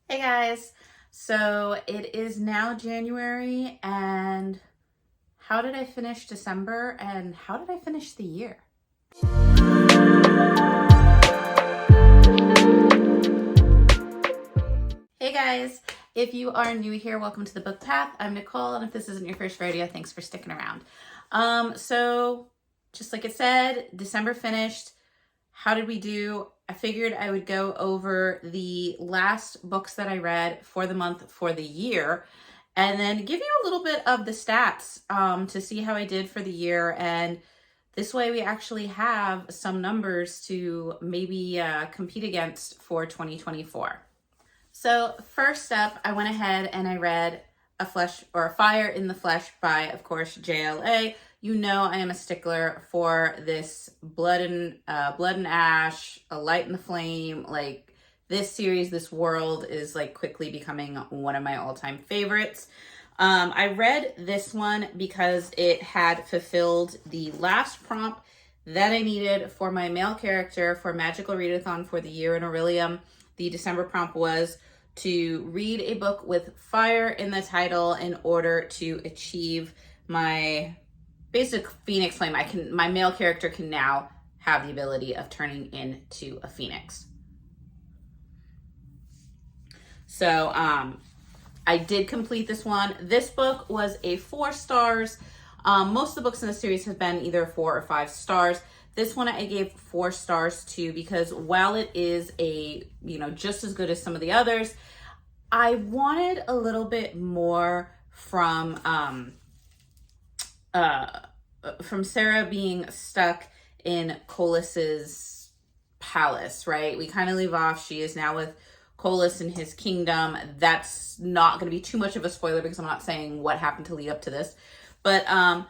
Hey guys, so it is now January, and how did I finish December and how did I finish the year? Hey guys, if you are new here, welcome to the Book Path. I'm Nicole, and if this isn't your first rodeo, thanks for sticking around. So just like it said, December finished. How did we do? I figured I would go over the last books that I read for the month for the year, and then give you a little bit of the stats to see how I did for the year. And this way we actually have some numbers to maybe compete against for 2024. So first up, I went ahead and I read A Fire in the Flesh by, of course, JLA. You know I am a stickler for this blood and ash, a light in the flame. Like, this series, this world is like quickly becoming one of my all-time favorites. I read this one because it had fulfilled the last prompt that I needed for my male character for Magical Readathon for the year in Aurelium. The December prompt was to read a book with fire in the title in order to achieve my basic phoenix flame. My male character can now have the ability of turning into a phoenix. So I did complete this one. This book was a 4 stars. Most of the books in the series have been either 4 or 5 stars. This one I gave 4 stars to because while it is just as good as some of the others, I wanted a little bit more from Sarah being stuck in Colus's palace, right? We kind of leave off. She is now with Colus in his kingdom. That's not going to be too much of a spoiler because I'm not saying what happened to lead up to this. But I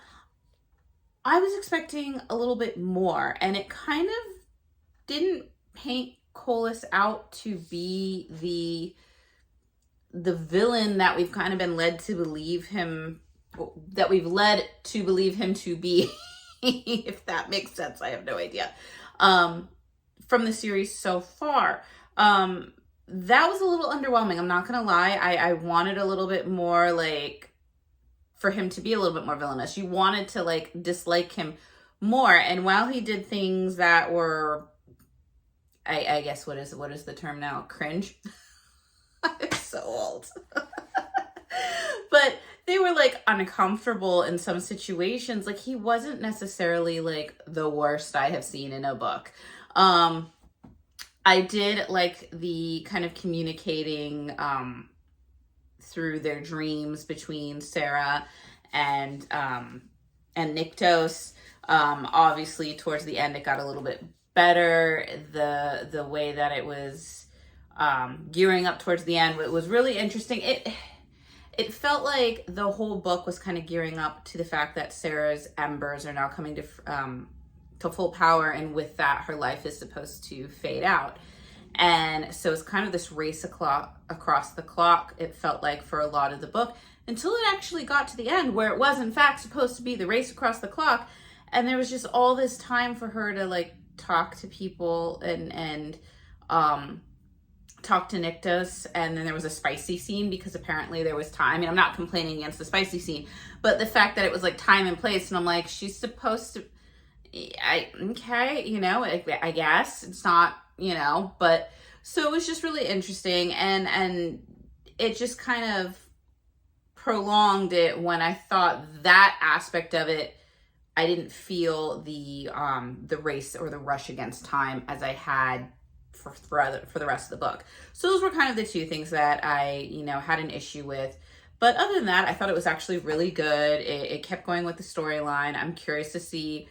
was expecting a little bit more, and it kind of didn't paint Colus out to be the villain that we've kind of been led to believe him to be. If that makes sense, I have no idea. From the series so far, that was a little underwhelming. I'm not gonna lie. I wanted a little bit more, like, for him to be a little bit more villainous. You wanted to like dislike him more. And while he did things that were, I guess, what is the term now? Cringe. I'm so old. But they were like uncomfortable in some situations. Like, he wasn't necessarily like the worst I have seen in a book. I did like the kind of communicating through their dreams between Sarah and Nyktos. Obviously towards the end it got a little bit better. The way that it was gearing up towards the end, it was really interesting. It felt like the whole book was kind of gearing up to the fact that Sarah's embers are now coming to full power, and with that, her life is supposed to fade out. And so it's kind of this race across the clock, it felt like, for a lot of the book, until it actually got to the end where it was in fact supposed to be the race across the clock. And there was just all this time for her to like talk to people and talk to Nyktos. And then there was a spicy scene because apparently there was time. I mean, I'm not complaining against the spicy scene, but the fact that it was like time and place, and I'm like, she's supposed to, I guess it's not, but so it was just really interesting, and it just kind of prolonged it when I thought that aspect of it, I didn't feel the race or the rush against time as I had for the rest of the book. So those were kind of the two things that I, had an issue with. But other than that, I thought it was actually really good. It kept going with the storyline. I'm curious to see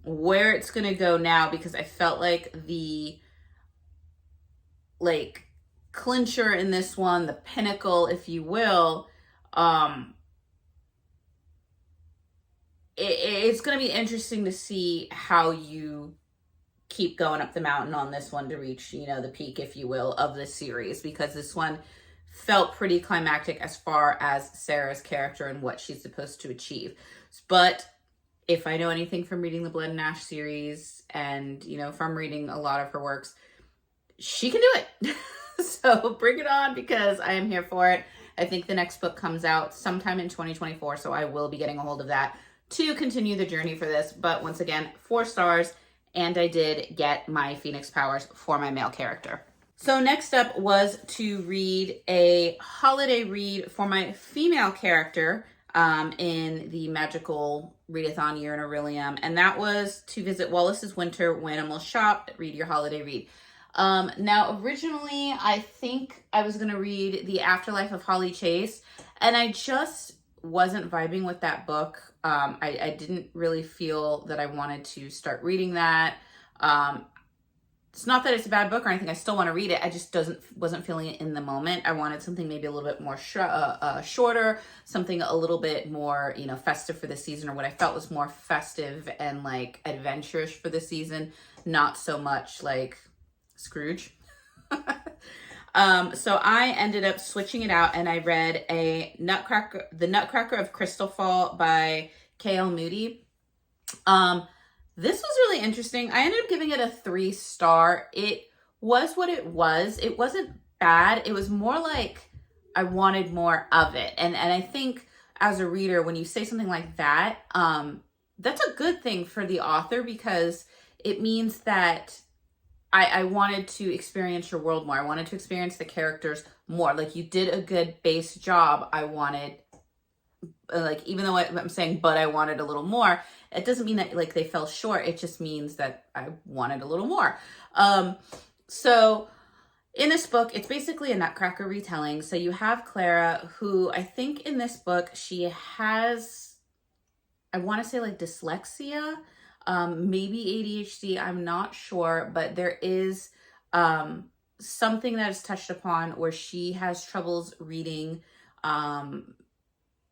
where it's going to go now, because I felt like the clincher in this one, the pinnacle, if you will, it's going to be interesting to see how you keep going up the mountain on this one to reach, the peak, if you will, of the series, because this one felt pretty climactic as far as Sarah's character and what she's supposed to achieve. But if I know anything from reading the Blood and Ash series and, from reading a lot of her works, she can do it. So bring it on, because I am here for it. I think the next book comes out sometime in 2024, so I will be getting a hold of that to continue the journey for this. But once again, 4 stars, and I did get my Phoenix powers for my male character. So next up was to read a holiday read for my female character in the magical readathon Year in Aurelium, and that was To Visit Wallace's Winter Wanimal Shop, read your holiday read. Now, originally, I think I was going to read The Afterlife of Holly Chase, and I just wasn't vibing with that book. I didn't really feel that I wanted to start reading that. It's not that it's a bad book or anything. I still want to read it. I just wasn't feeling it in the moment. I wanted something maybe a little bit more shorter, something a little bit more, festive for the season, or what I felt was more festive and like adventurous for the season, not so much like Scrooge. So I ended up switching it out, and I read The Nutcracker of Crystal Fall by K.L. Moody. This was really interesting. I ended up giving it a 3-star. It was what it was. It wasn't bad. It was more like I wanted more of it. And I think as a reader, when you say something like that, that's a good thing for the author, because it means that I wanted to experience your world more. I wanted to experience the characters more. Like, you did a good base job. I wanted, like, even though I'm saying, but I wanted a little more, it doesn't mean that like they fell short. It just means that I wanted a little more. So in this book, it's basically a Nutcracker retelling. So you have Clara, who I think in this book, she has, I want to say like dyslexia, maybe ADHD, I'm not sure, but there is something that is touched upon where she has troubles reading.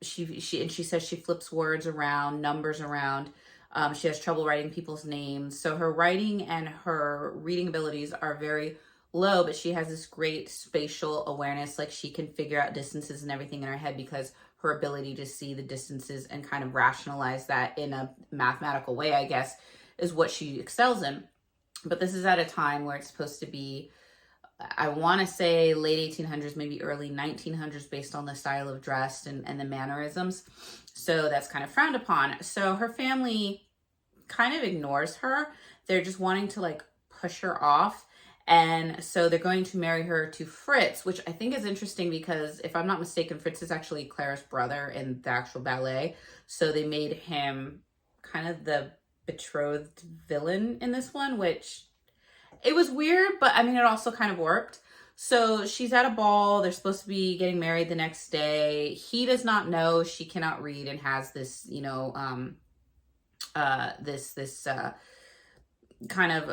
She says she flips words around, numbers around. She has trouble writing people's names. So her writing and her reading abilities are very low, but she has this great spatial awareness. Like, she can figure out distances and everything in her head because her ability to see the distances and kind of rationalize that in a mathematical way, I guess, is what she excels in. But this is at a time where it's supposed to be, I want to say late 1800s, maybe early 1900s, based on the style of dress and the mannerisms. So that's kind of frowned upon. So her family kind of ignores her. They're just wanting to like push her off. And so they're going to marry her to Fritz, which I think is interesting because, if I'm not mistaken, Fritz is actually Clara's brother in the actual ballet. So they made him kind of the betrothed villain in this one, which it was weird, but I mean, it also kind of worked. So she's at a ball. They're supposed to be getting married the next day. He does not know she cannot read and has this, this kind of,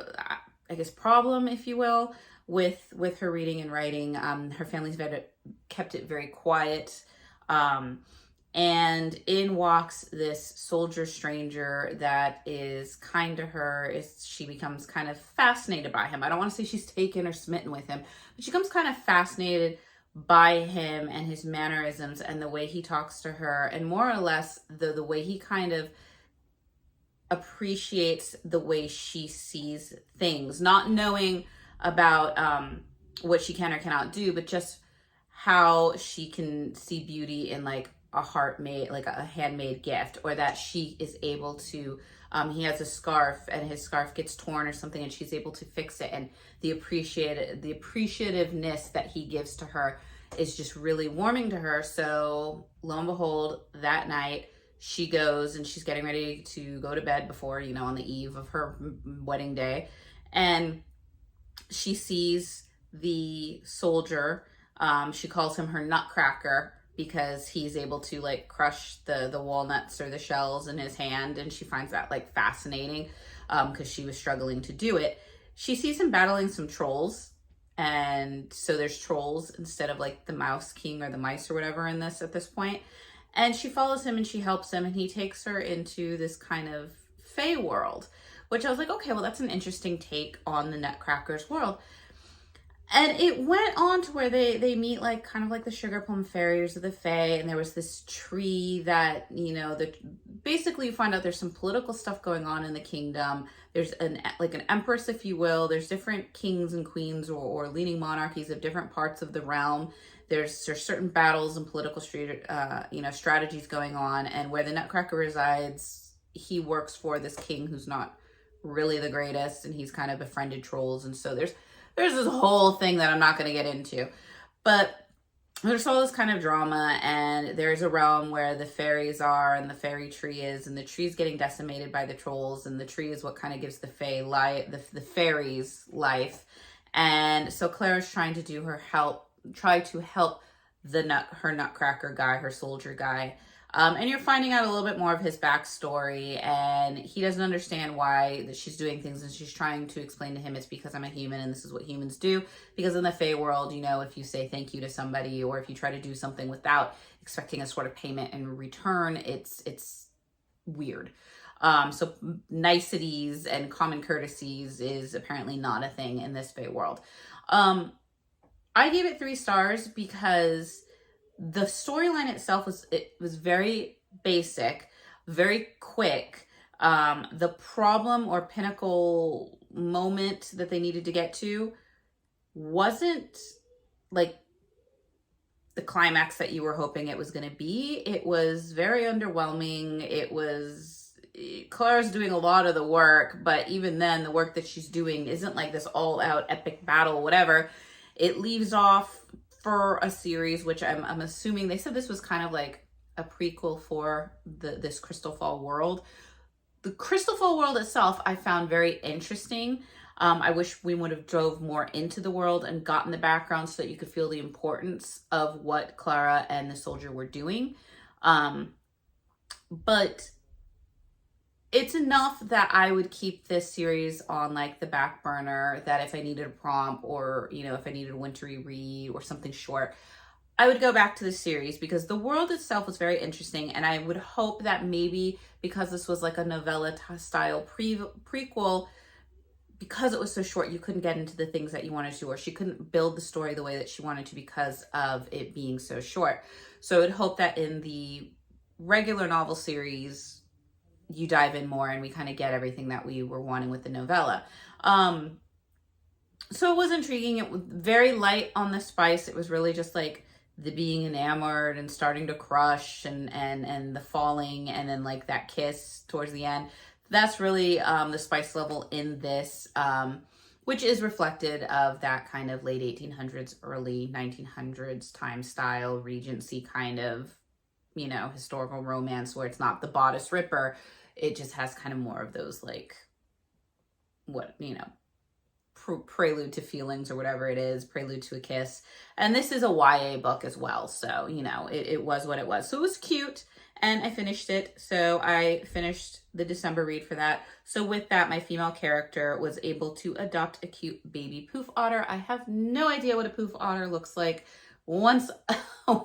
I guess, problem, if you will, with her reading and writing. Her family's kept it very quiet. And in walks this soldier stranger that is kind to her. She becomes kind of fascinated by him. I don't want to say she's taken or smitten with him, but she becomes kind of fascinated by him and his mannerisms and the way he talks to her, and more or less the way he kind of appreciates the way she sees things, not knowing about what she can or cannot do, but just how she can see beauty in like a like a handmade gift, or that she is able to, he has a scarf and his scarf gets torn or something and she's able to fix it, and the appreciativeness that he gives to her is just really warming to her. So lo and behold, that night she goes and she's getting ready to go to bed before, on the eve of her wedding day, and she sees the soldier. She calls him her Nutcracker because he's able to like crush the walnuts or the shells in his hand, and she finds that like fascinating because she was struggling to do it. She sees him battling some trolls, and so there's trolls instead of like the Mouse King or the mice or whatever at this point. And she follows him and she helps him, and he takes her into this kind of fae world, which I was like, okay, well, that's an interesting take on the Nutcracker's world. And it went on to where they meet like kind of like the sugar plum fairies of the Fae, and there was this tree that, you know, the basically you find out there's some political stuff going on in the kingdom. There's an like an empress, if you will. There's different kings and queens or leading monarchies of different parts of the realm. There's certain battles and political strategies going on, and where the Nutcracker resides, he works for this king who's not really the greatest, and he's kind of befriended trolls, and so there's this whole thing that I'm not going to get into. But there's all this kind of drama, and there's a realm where the fairies are and the fairy tree is, and the tree's getting decimated by the trolls, and the tree is what kind of gives the fae life, the fairies life. And so Clara's trying to do try to help her Nutcracker guy, her soldier guy. And you're finding out a little bit more of his backstory, and he doesn't understand why that she's doing things, and she's trying to explain to him it's because I'm a human and this is what humans do. Because in the Fae world, you know, if you say thank you to somebody or if you try to do something without expecting a sort of payment in return, it's weird. So niceties and common courtesies is apparently not a thing in this Fae world. I gave it 3 stars because the storyline itself was very basic, very quick. The problem or pinnacle moment that they needed to get to wasn't like the climax that you were hoping it was going to be. It was very underwhelming. Clara's doing a lot of the work, but even then the work that she's doing isn't like this all out epic battle, whatever. It leaves off for a series, which I'm assuming they said this was kind of like a prequel for this Crystal Fall world. The Crystal Fall world itself I found very interesting. I wish we would have drove more into the world and gotten the background so that you could feel the importance of what Clara and the soldier were doing. But it's enough that I would keep this series on like the back burner, that if I needed a prompt or, you know, if I needed a wintry read or something short, I would go back to the series because the world itself was very interesting. And I would hope that maybe because this was like a novella style prequel, because it was so short, you couldn't get into the things that you wanted to, or she couldn't build the story the way that she wanted to because of it being so short. So I would hope that in the regular novel series, you dive in more and we kind of get everything that we were wanting with the novella. So it was intriguing. It was very light on the spice. It was really just like the being enamored and starting to crush and the falling and then like that kiss towards the end. That's really the spice level in this, which is reflected of that kind of late 1800s, early 1900s time style, Regency kind of, you know, historical romance where it's not the bodice ripper. It just has kind of more of those like, what, you know, prelude to feelings or whatever it is, prelude to a kiss. And this is a YA book as well. So, you know, it was what it was. So it was cute and I finished it. So I finished the December read for that. So with that, my female character was able to adopt a cute baby poof otter. I have no idea what a poof otter looks like. Once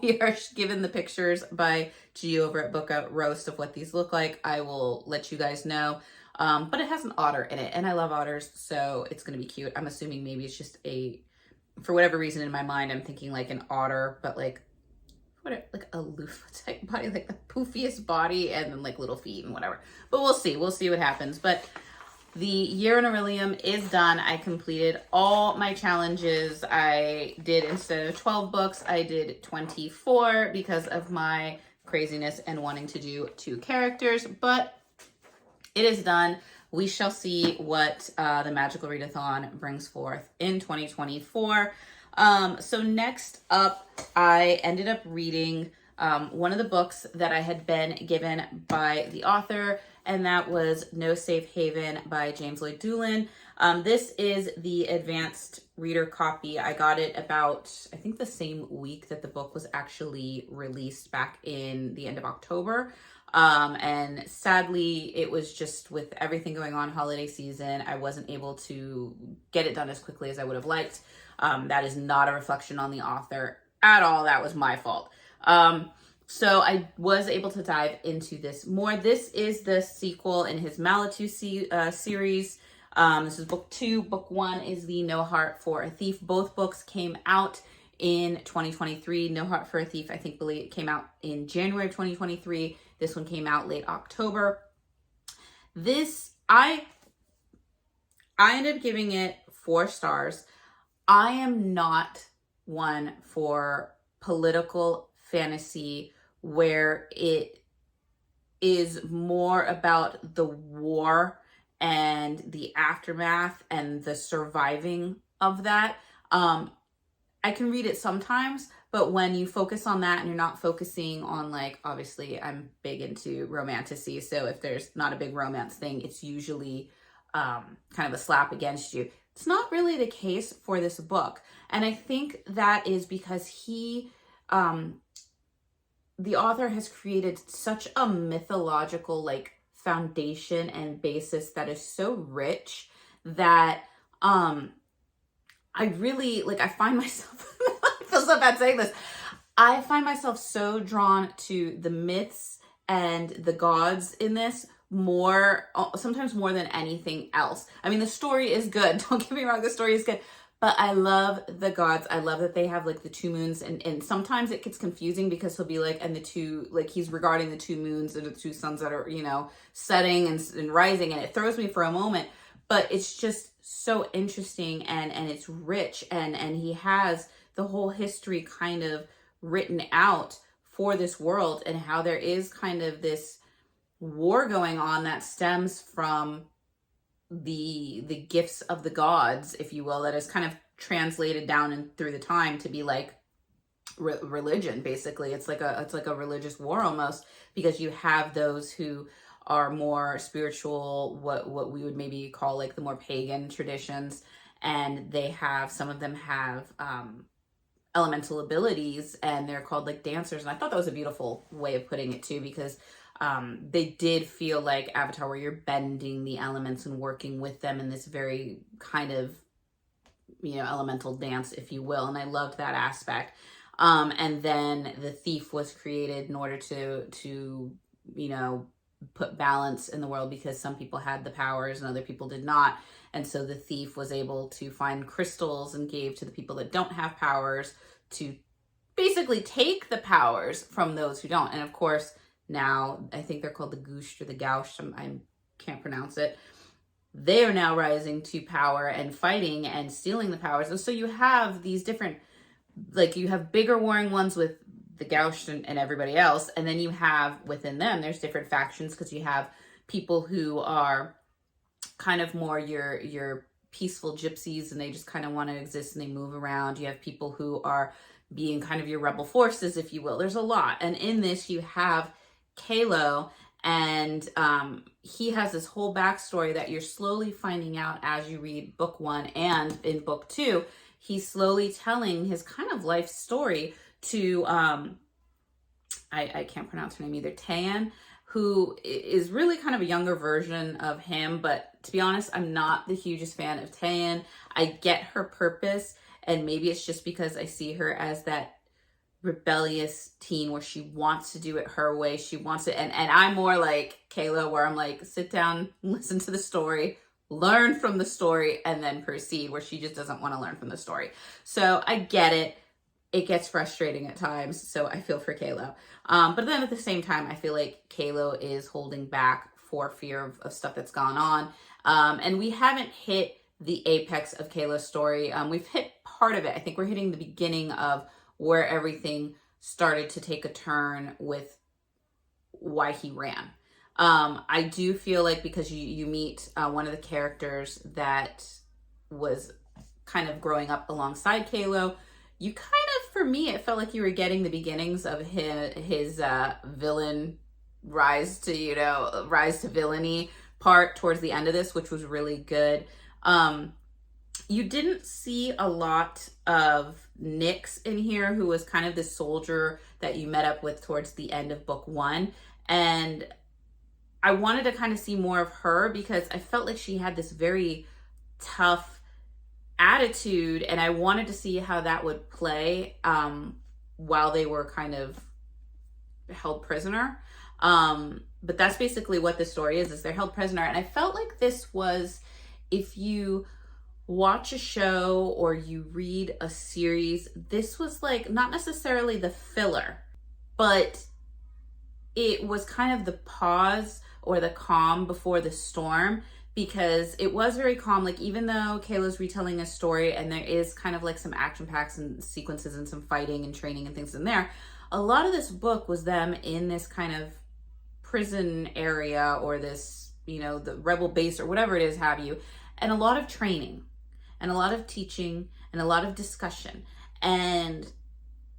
we are given the pictures by G over at Book Out Roast of what these look like, I will let you guys know. But it has an otter in it, and I love otters, so it's going to be cute. I'm assuming maybe it's just for whatever reason in my mind, I'm thinking like an otter, but like a loofah type body, like the poofiest body, and then like little feet and whatever. But we'll see. We'll see what happens. But the year in Aurelium is done. I completed all my challenges. I did, instead of 12 books, I did 24 because of my craziness and wanting to do 2 characters. But it is done. We shall see what the Magical Readathon brings forth in 2024. So next up, I ended up reading one of the books that I had been given by the author, and that was No Safe Haven by James Lloyd Doolin. This is the advanced reader copy. I got it about, I think, the same week that the book was actually released back in the end of October. And sadly, it was just with everything going on holiday season, I wasn't able to get it done as quickly as I would have liked. That is not a reflection on the author at all. That was my fault. So I was able to dive into this more. This is the sequel in his Malitu series. This is book 2. Book 1 is the No Heart for a Thief. Both books came out in 2023. No Heart for a Thief, I think, believe it came out in January of 2023. This one came out late October. This, I ended up giving it 4 stars. I am not one for political fantasy where it is more about the war and the aftermath and the surviving of that. I can read it sometimes, but when you focus on that and you're not focusing on, like, obviously I'm big into romantasy, so if there's not a big romance thing, it's usually kind of a slap against you. It's not really the case for this book. And I think that is because the author has created such a mythological, like, foundation and basis that is so rich that I really, like, I find myself, I feel so bad saying this, I find myself so drawn to the myths and the gods in this more, sometimes more than anything else. I mean, the story is good. Don't get me wrong, the story is good. But I love the gods. I love that they have, like, the 2 moons. And sometimes it gets confusing because he'll be like, and the 2, like, he's regarding the 2 moons and the 2 suns that are, you know, setting and rising. And it throws me for a moment. But it's just so interesting and it's rich. And he has the whole history kind of written out for this world and how there is kind of this war going on that stems from the gifts of the gods, if you will, that is kind of translated down and through the time to be like religion. Basically, it's like a religious war almost, because you have those who are more spiritual, what we would maybe call like the more pagan traditions, and they have, some of them have elemental abilities, and they're called like dancers. And I thought that was a beautiful way of putting it too, because they did feel like Avatar, where you're bending the elements and working with them in this very kind of, you know, elemental dance, if you will. And I loved that aspect. And then the thief was created in order to, you know, put balance in the world, because some people had the powers and other people did not. And so the thief was able to find crystals and gave to the people that don't have powers to basically take the powers from those who don't. And of course, now I think they're called the Goosh or the Gaush. I can't pronounce it. They are now rising to power and fighting and stealing the powers. And so you have these different, like, you have bigger warring ones with the Gaush and everybody else. And then you have within them, there's different factions, because you have people who are kind of more your peaceful gypsies, and they just kind of want to exist and they move around. You have people who are being kind of your rebel forces, if you will. There's a lot. And in this, you have Kalo, and he has this whole backstory that you're slowly finding out as you read book 1. And in book 2, he's slowly telling his kind of life story to, I can't pronounce her name either, Tan, who is really kind of a younger version of him. But to be honest, I'm not the hugest fan of Tan. I get her purpose, and maybe it's just because I see her as that rebellious teen where she wants to do it her way. She wants it. And I'm more like Kayla, where I'm like, sit down, listen to the story, learn from the story, and then proceed, where she just doesn't want to learn from the story. So I get it. It gets frustrating at times, so I feel for Kalo. But then at the same time, I feel like Kalo is holding back for fear of stuff that's gone on. And we haven't hit the apex of Kalo's story. We've hit part of it. I think we're hitting the beginning of where everything started to take a turn with why he ran. I do feel like, because you meet one of the characters that was kind of growing up alongside Kalo, you kind of, for me, it felt like you were getting the beginnings of his villain rise to villainy part towards the end of this, which was really good. You didn't see a lot of Nyx in here, who was kind of this soldier that you met up with towards the end of book 1. And I wanted to kind of see more of her, because I felt like she had this very tough attitude, and I wanted to see how that would play while they were kind of held prisoner. But that's basically what the story is they're held prisoner. And I felt like this was if you watch a show or you read a series, this was like not necessarily the filler, but it was kind of the pause or the calm before the storm, because it was very calm. Like, even though Kayla's retelling a story and there is kind of like some action packs and sequences and some fighting and training and things in there, a lot of this book was them in this kind of prison area, or this, you know, the rebel base or whatever it is, have you, and a lot of training and a lot of teaching and a lot of discussion. And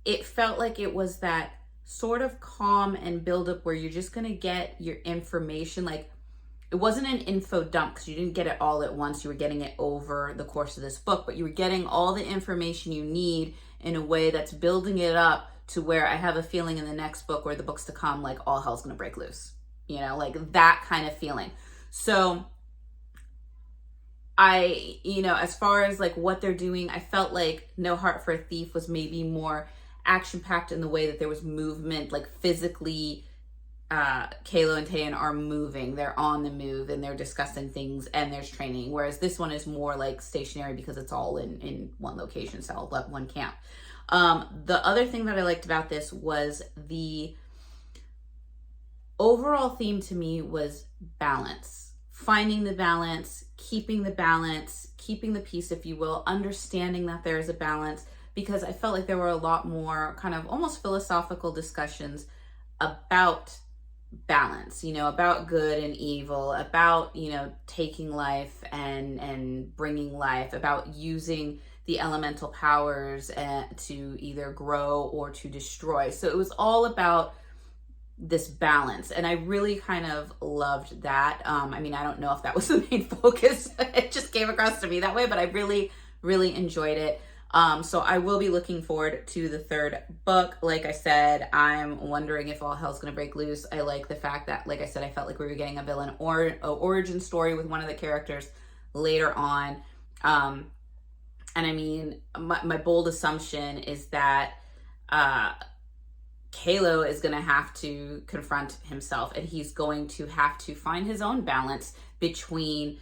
it felt like it was that sort of calm and buildup where you're just going to get your information. Like, it wasn't an info dump because you didn't get it all at once. You were getting it over the course of this book, but you were getting all the information you need in a way that's building it up to where I have a feeling in the next book or the books to come, like all hell's going to break loose, you know, like that kind of feeling. So I, you know, as far as like what they're doing, I felt like No Heart for a Thief was maybe more action packed in the way that there was movement, like physically. Kayla and Tayan are moving, they're on the move, and they're discussing things, and there's training. Whereas this one is more like stationary because it's all in one location, so one camp. The other thing that I liked about this was the overall theme to me was balance. Finding the balance, keeping the peace, if you will, understanding that there is a balance, because I felt like there were a lot more kind of almost philosophical discussions about balance, you know, about good and evil, about, you know, taking life and bringing life, about using the elemental powers to either grow or to destroy. So it was all about this balance, and I really kind of loved that. I mean, I don't know if that was the main focus. It just came across to me that way, but I really enjoyed it. So I will be looking forward to the third book. Like I said, I'm wondering if all hell's gonna break loose. I like the fact that, like I said, I felt like we were getting a villain or a origin story with one of the characters later on. And I mean, my bold assumption is that Kalo is going to have to confront himself, and he's going to have to find his own balance between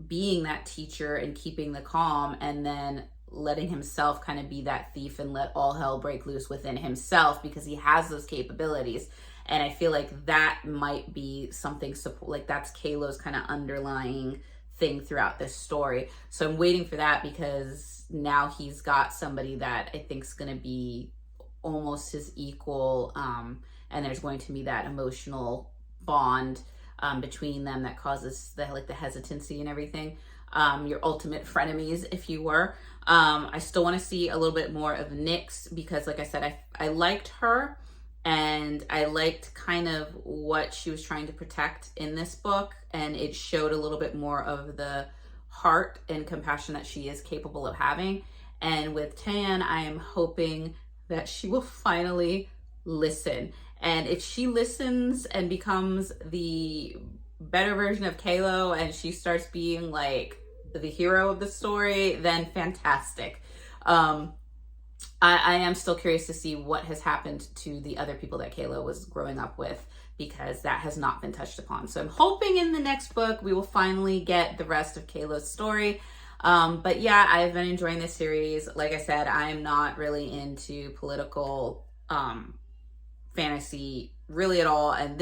being that teacher and keeping the calm, and then letting himself kind of be that thief and let all hell break loose within himself, because he has those capabilities. And I feel like that might be something, like that's Kalo's kind of underlying thing throughout this story. So I'm waiting for that, because now he's got somebody that I think is going to be almost his equal, and there's going to be that emotional bond between them that causes the hesitancy and everything. Your ultimate frenemies, if you were. I still want to see a little bit more of Nyx, because like I said, I liked her, and I liked kind of what she was trying to protect in this book, and it showed a little bit more of the heart and compassion that she is capable of having. And with Tan, I am hoping that she will finally listen. And if she listens and becomes the better version of Kalo, and she starts being like the hero of the story, then fantastic. I am still curious to see what has happened to the other people that Kalo was growing up with, because that has not been touched upon. So I'm hoping in the next book we will finally get the rest of Kalo's story. But yeah, I've been enjoying this series. Like I said, I'm not really into political fantasy really at all. And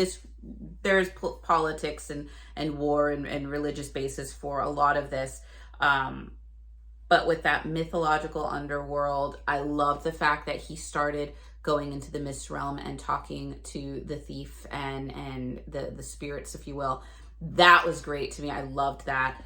there's politics and war and religious basis for a lot of this. But with that mythological underworld, I love the fact that he started going into the mist realm and talking to the thief and the spirits, if you will. That was great to me. I loved that.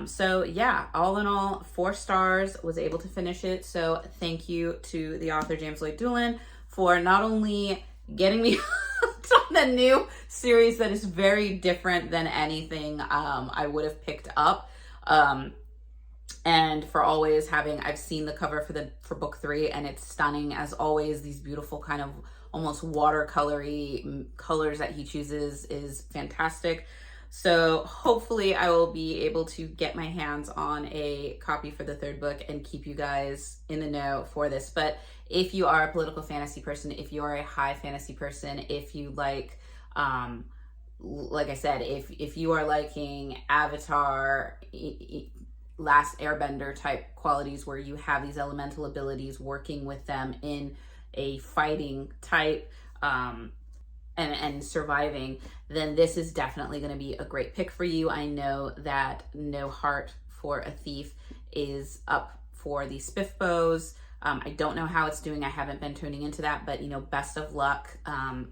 So yeah, all in all, 4 stars, was able to finish it. So thank you to the author, James Lloyd Doolin, for not only getting me on the new series that is very different than anything I would have picked up. And for always having, I've seen the cover for book 3, and it's stunning as always. These beautiful kind of almost watercolory colors that he chooses is fantastic. So hopefully I will be able to get my hands on a copy for the 3rd book and keep you guys in the know for this. But if you are a political fantasy person, if you are a high fantasy person, if you like like I said, if you are liking Avatar, Last Airbender type qualities where you have these elemental abilities working with them in a fighting type, and surviving, then this is definitely going to be a great pick for you. I know that No Heart for a Thief is up for the Spiff Bows. I don't know how it's doing. I haven't been tuning into that, but best of luck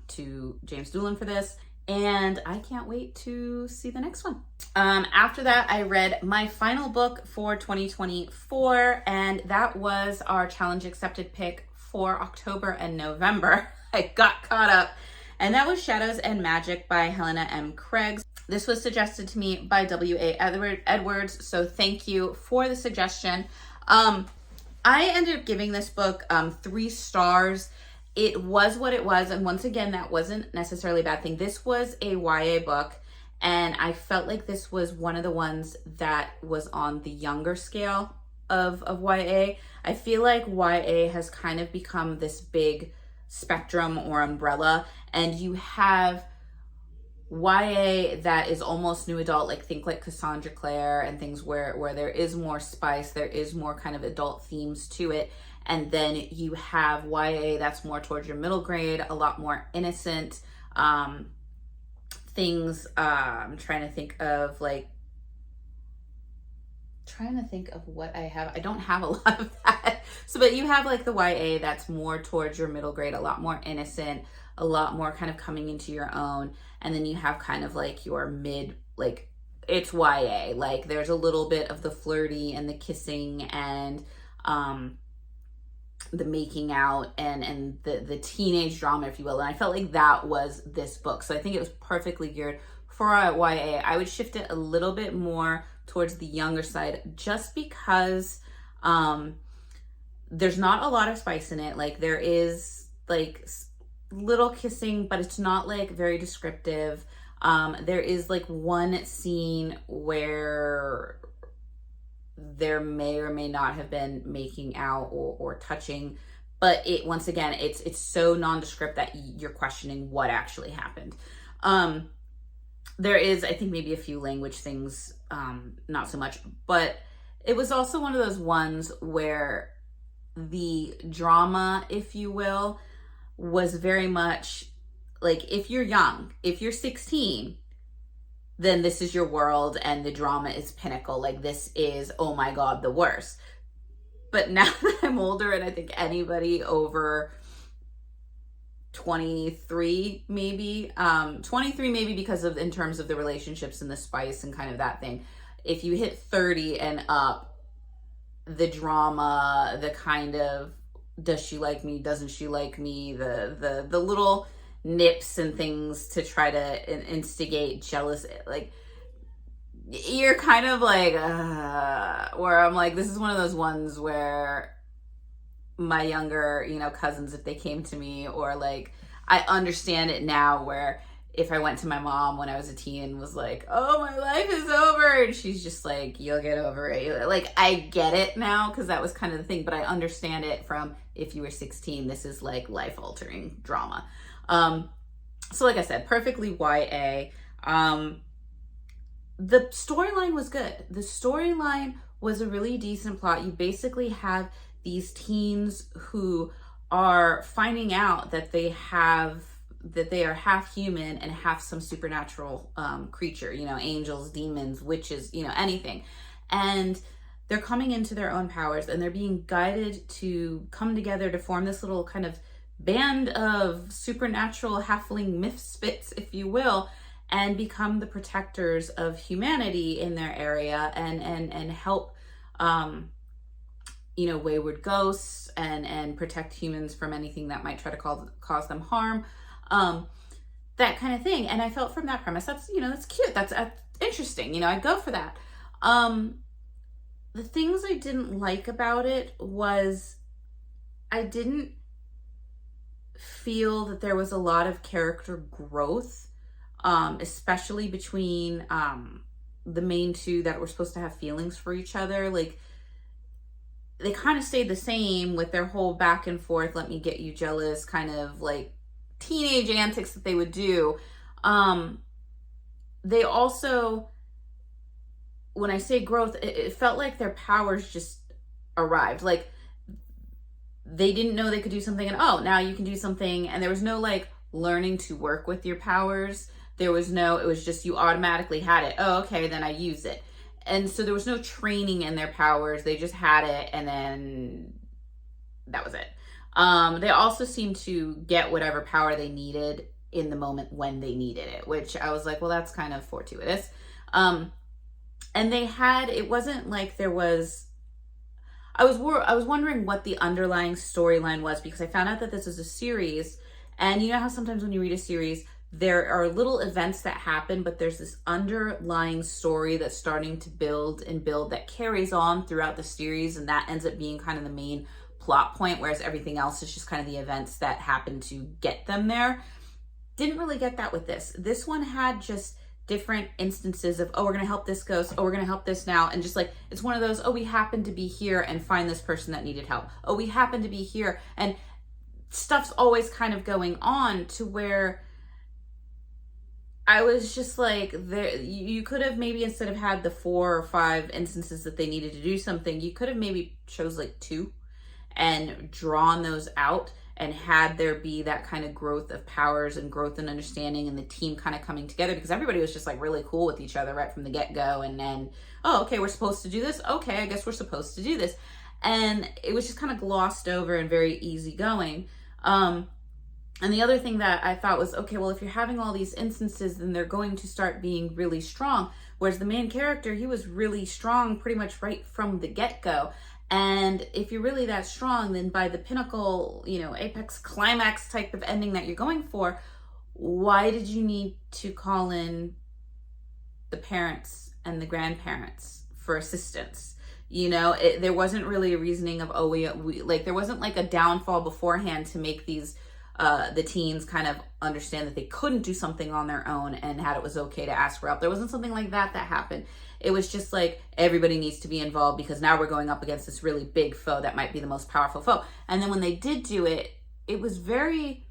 to James Doolan for this. And I can't wait to see the next one. After that, I read my final book for 2024, and that was our challenge accepted pick for October and November. I got caught up, and that was Shadows and Magic by Helena M. Craig. This was suggested to me by W.A. Edwards, so thank you for the suggestion. I ended up giving this book 3 stars. It was what it was, and once again, that wasn't necessarily a bad thing. This was a YA book, and I felt like this was one of the ones that was on the younger scale of YA. I feel like YA has kind of become this big spectrum or umbrella, and you have YA that is almost new adult, like think like Cassandra Clare and things where there is more spice, there is more kind of adult themes to it. And then you have YA that's more towards your middle grade, a lot more innocent things. I'm trying to think of what I have. I don't have a lot of that. So, but you have like the YA that's more towards your middle grade, a lot more innocent, a lot more kind of coming into your own. And then you have kind of like your mid, like it's YA. Like there's a little bit of the flirty and the kissing and the making out and the teenage drama, if you will. And I felt like that was this book. So I think it was perfectly geared for YA. I would shift it a little bit more towards the younger side just because there's not a lot of spice in it. Like there is like little kissing, but it's not like very descriptive. There is like one scene where there may or may not have been making out or touching, but it, once again, it's so nondescript that you're questioning what actually happened. There is, I think, maybe a few language things, not so much, but it was also one of those ones where the drama, if you will, was very much like, if you're young, if you're 16, then this is your world and the drama is pinnacle. Like this is, oh my God, the worst. But now that I'm older, and I think anybody over 23 maybe, 23 maybe because of, in terms of the relationships and the spice and kind of that thing. If you hit 30 and up, the drama, the kind of, does she like me, doesn't she like me, the little nips and things to try to instigate jealous, like you're kind of like where I'm like, this is one of those ones where my younger cousins, if they came to me, or like I understand it now, where if I went to my mom when I was a teen and was like, oh, my life is over, and she's just like, you'll get over it, like I get it now, because that was kind of the thing, but I understand it from, if you were 16, this is like life-altering drama. So like I said, perfectly YA. The storyline was good. The storyline was a really decent plot. You basically have these teens who are finding out that they are half human and half some supernatural creature, angels, demons, witches, anything. And they're coming into their own powers, and they're being guided to come together to form this little kind of band of supernatural halfling misfits, if you will, and become the protectors of humanity in their area, and help wayward ghosts and protect humans from anything that might try to cause them harm, that kind of thing. And I felt from that premise, that's that's cute, that's interesting, I'd go for that. The things I didn't like about it was I didn't feel that there was a lot of character growth, especially between the main two that were supposed to have feelings for each other. Like they kind of stayed the same with their whole back and forth, let me get you jealous kind of like teenage antics that they would do. they also, when I say growth, it felt like their powers just arrived. Like they didn't know they could do something, and oh, now you can do something. And there was no like learning to work with your powers. There was no, it was just you automatically had it. Oh, okay, then I use it. And so there was no training in their powers. They just had it, and then that was it. They also seemed to get whatever power they needed in the moment when they needed it, which I was like, well, that's kind of fortuitous. And they had, it wasn't like there was, I was wondering what the underlying storyline was, because I found out that this is a series, and you know how sometimes when you read a series, there are little events that happen, but there's this underlying story that's starting to build and build that carries on throughout the series, and that ends up being kind of the main plot point, whereas everything else is just kind of the events that happen to get them there. Didn't really get that with this. This one had just different instances of, oh, we're going to help this ghost. Oh, we're going to help this now. And just like, it's one of those, oh, we happen to be here and find this person that needed help. Oh, we happen to be here. And stuff's always kind of going on to where I was just like, there, you could have maybe, instead of had the 4 or 5 instances that they needed to do something, you could have maybe chose like 2 and drawn those out and had there be that kind of growth of powers and growth and understanding and the team kind of coming together, because everybody was just like really cool with each other right from the get-go. And then, oh, okay, we're supposed to do this. Okay, I guess we're supposed to do this. And it was just kind of glossed over and very easygoing. And the other thing that I thought was, okay, well, if you're having all these instances, then they're going to start being really strong. Whereas the main character, he was really strong pretty much right from the get-go. And if you're really that strong, then by the pinnacle, you know, apex climax type of ending that you're going for, why did you need to call in the parents and the grandparents for assistance? You know, there wasn't really a reasoning of, oh, we like, there wasn't like a downfall beforehand to make these, the teens kind of understand that they couldn't do something on their own and had it was okay to ask for help. There wasn't something like that happened. It was just like, everybody needs to be involved because now we're going up against this really big foe that might be the most powerful foe. And then when they did do it, it was very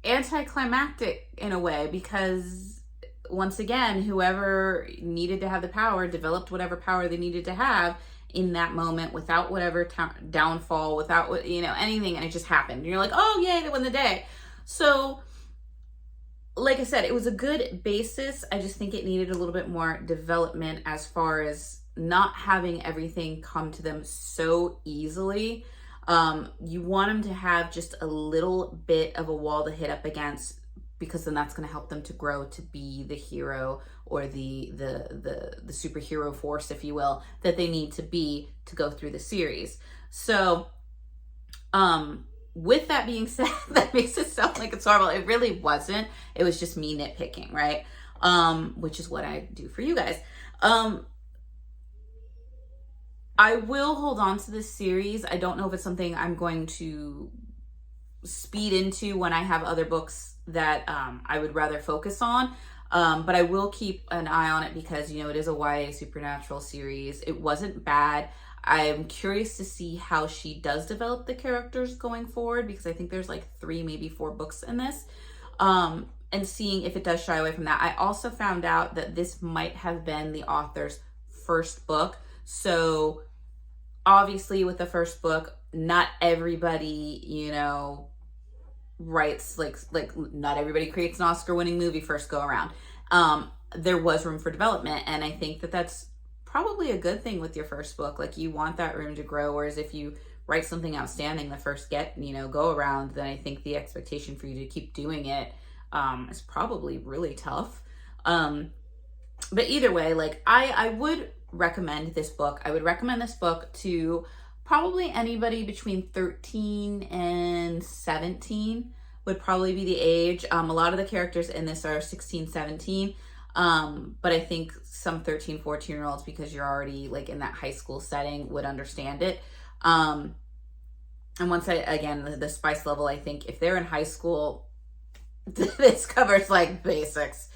anticlimactic in a way, because once again, whoever needed to have the power developed whatever power they needed to have in that moment without whatever downfall, without, you know, anything. And it just happened. And you're like, oh, yay, they won the day. So like I said, it was a good basis. I just think it needed a little bit more development as far as not having everything come to them so easily. You want them to have just a little bit of a wall to hit up against, because then that's going to help them to grow to be the hero or the superhero force, if you will, that they need to be to go through the series. So, with that being said, that makes it sound like it's horrible. It really wasn't. It was just me nitpicking, right? Which is what I do for you guys. I will hold on to this series. I don't know if it's something I'm going to speed into when I have other books that I would rather focus on. But I will keep an eye on it because, you know, it is a YA supernatural series. It wasn't bad. I'm curious to see how she does develop the characters going forward, because I think there's like 3, maybe 4 books in this. And seeing if it does shy away from that. I also found out that this might have been the author's first book. So obviously with the first book, not everybody, you know, writes like not everybody creates an Oscar-winning movie first go around. There was room for development, and I think that that's probably a good thing with your first book. Like, you want that room to grow, whereas if you write something outstanding the first go around, then I think the expectation for you to keep doing it is probably really tough. But either way, like, I would recommend this book. I would recommend this book to probably anybody between 13 and 17 would probably be the age. A lot of the characters in this are 16, 17. But I think some 13, 14-year-olds, because you're already like in that high school setting, would understand it. And once again, the spice level, I think if they're in high school, this covers like basics.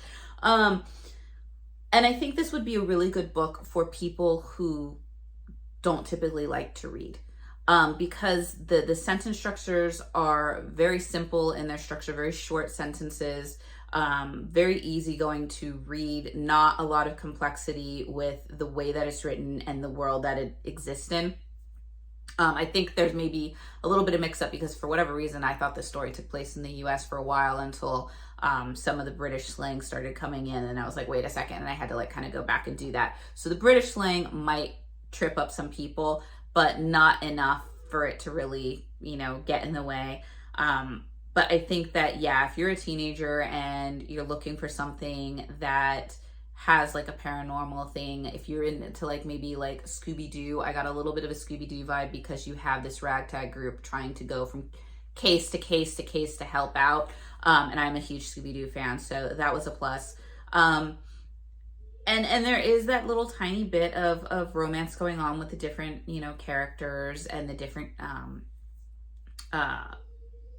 And I think this would be a really good book for people who don't typically like to read. Because the sentence structures are very simple in their structure, very short sentences. Very easygoing to read, not a lot of complexity with the way that it's written and the world that it exists in. I think there's maybe a little bit of mix up because for whatever reason, I thought the story took place in the US for a while until some of the British slang started coming in. And I was like, wait a second. And I had to like kind of go back and do that. So the British slang might trip up some people, but not enough for it to really, get in the way. But I think that, yeah, if you're a teenager and you're looking for something that has like a paranormal thing, if you're into like maybe like Scooby-Doo, I got a little bit of a Scooby-Doo vibe because you have this ragtag group trying to go from case to case to case to help out. And I'm a huge Scooby-Doo fan, so that was a plus. And there is that little tiny bit of romance going on with the different, characters and the different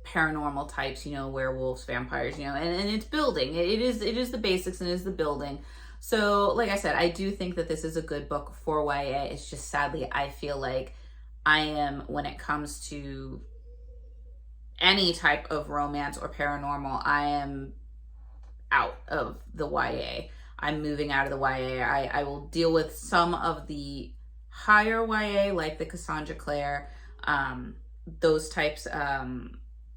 paranormal types, werewolves, vampires, and it's building. It is the basics and it is the building. So, like I said, I do think that this is a good book for YA. It's just sadly, I feel like I am, when it comes to any type of romance or paranormal, I am out of the YA. I'm moving out of the YA. I will deal with some of the higher YA, like the Cassandra Clare, those types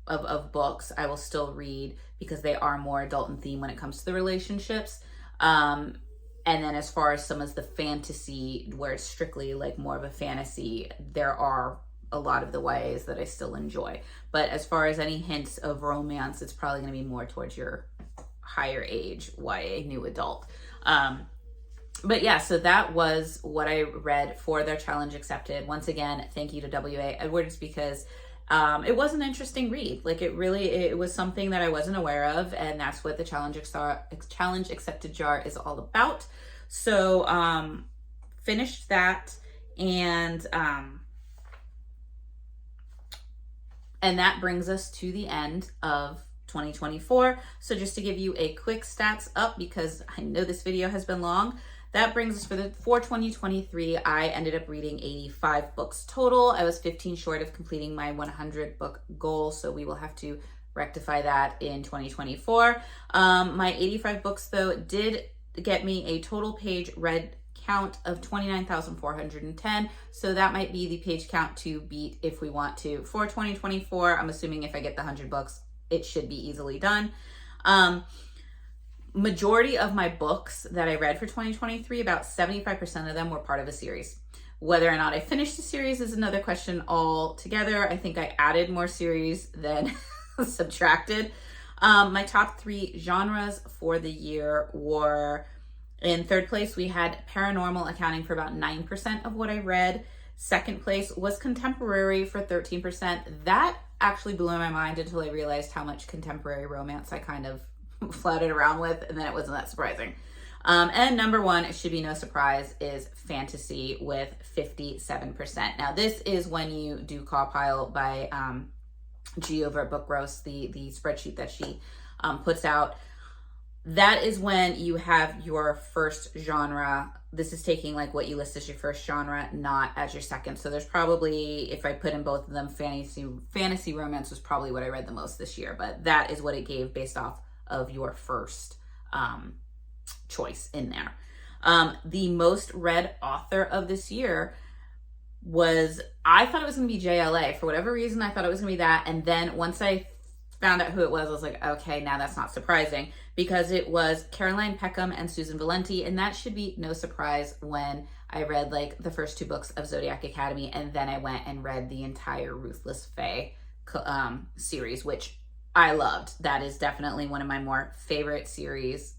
of books I will still read because they are more adult in theme when it comes to the relationships. And then as far as some of the fantasy, where it's strictly like more of a fantasy, there are a lot of the YAs that I still enjoy. But as far as any hints of romance, it's probably going to be more towards your higher age YA, new adult. But yeah, so that was what I read for their challenge accepted. Once again, thank you to W.A. Edwards because it was an interesting read. Like it was something that I wasn't aware of, and that's what the challenge accepted jar is all about. So finished that, and that brings us to the end of 2024. So just to give you a quick stats up, because I know this video has been long, that brings us for 2023, I ended up reading 85 books total. I was 15 short of completing my 100 book goal, so we will have to rectify that in 2024. My 85 books, though, did get me a total page read count of 29,410. So that might be the page count to beat if we want to. For 2024, I'm assuming if I get the 100 books, it should be easily done. Majority of my books that I read for 2023, about 75% of them were part of a series. Whether or not I finished the series is another question altogether. I think I added more series than subtracted. My top 3 genres for the year were, in third place, we had paranormal, accounting for about 9% of what I read. Second place was contemporary for 13%. That actually blew my mind until I realized how much contemporary romance I kind of floated around with, and then it wasn't that surprising. And number 1, it should be no surprise, is fantasy with 57%. Now, this is when you do Cawpile by G over at Book Roast, the spreadsheet that she puts out. That is when you have your first genre. This is taking like what you list as your first genre, not as your second. So there's probably, if I put in both of them, fantasy romance was probably what I read the most this year, but that is what it gave based off of your first choice in there. The most read author of this year was, I thought it was going to be JLA. For whatever reason, I thought it was going to be that. And then once I found out who it was, I was like, okay, now that's not surprising, because it was Caroline Peckham and Susan Valenti. And that should be no surprise when I read like the first 2 books of Zodiac Academy. And then I went and read the entire Ruthless Fae series, which I loved. That is definitely one of my more favorite series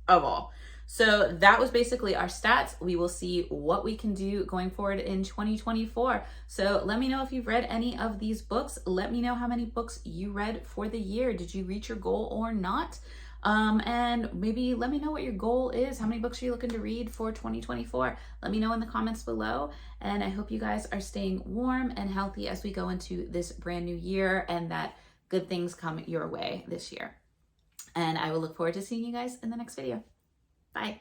of all. So that was basically our stats. We will see what we can do going forward in 2024. So let me know if you've read any of these books. Let me know how many books you read for the year. Did you reach your goal or not? And maybe let me know what your goal is. How many books are you looking to read for 2024? Let me know in the comments below. And I hope you guys are staying warm and healthy as we go into this brand new year, and that good things come your way this year. And I will look forward to seeing you guys in the next video. Bye.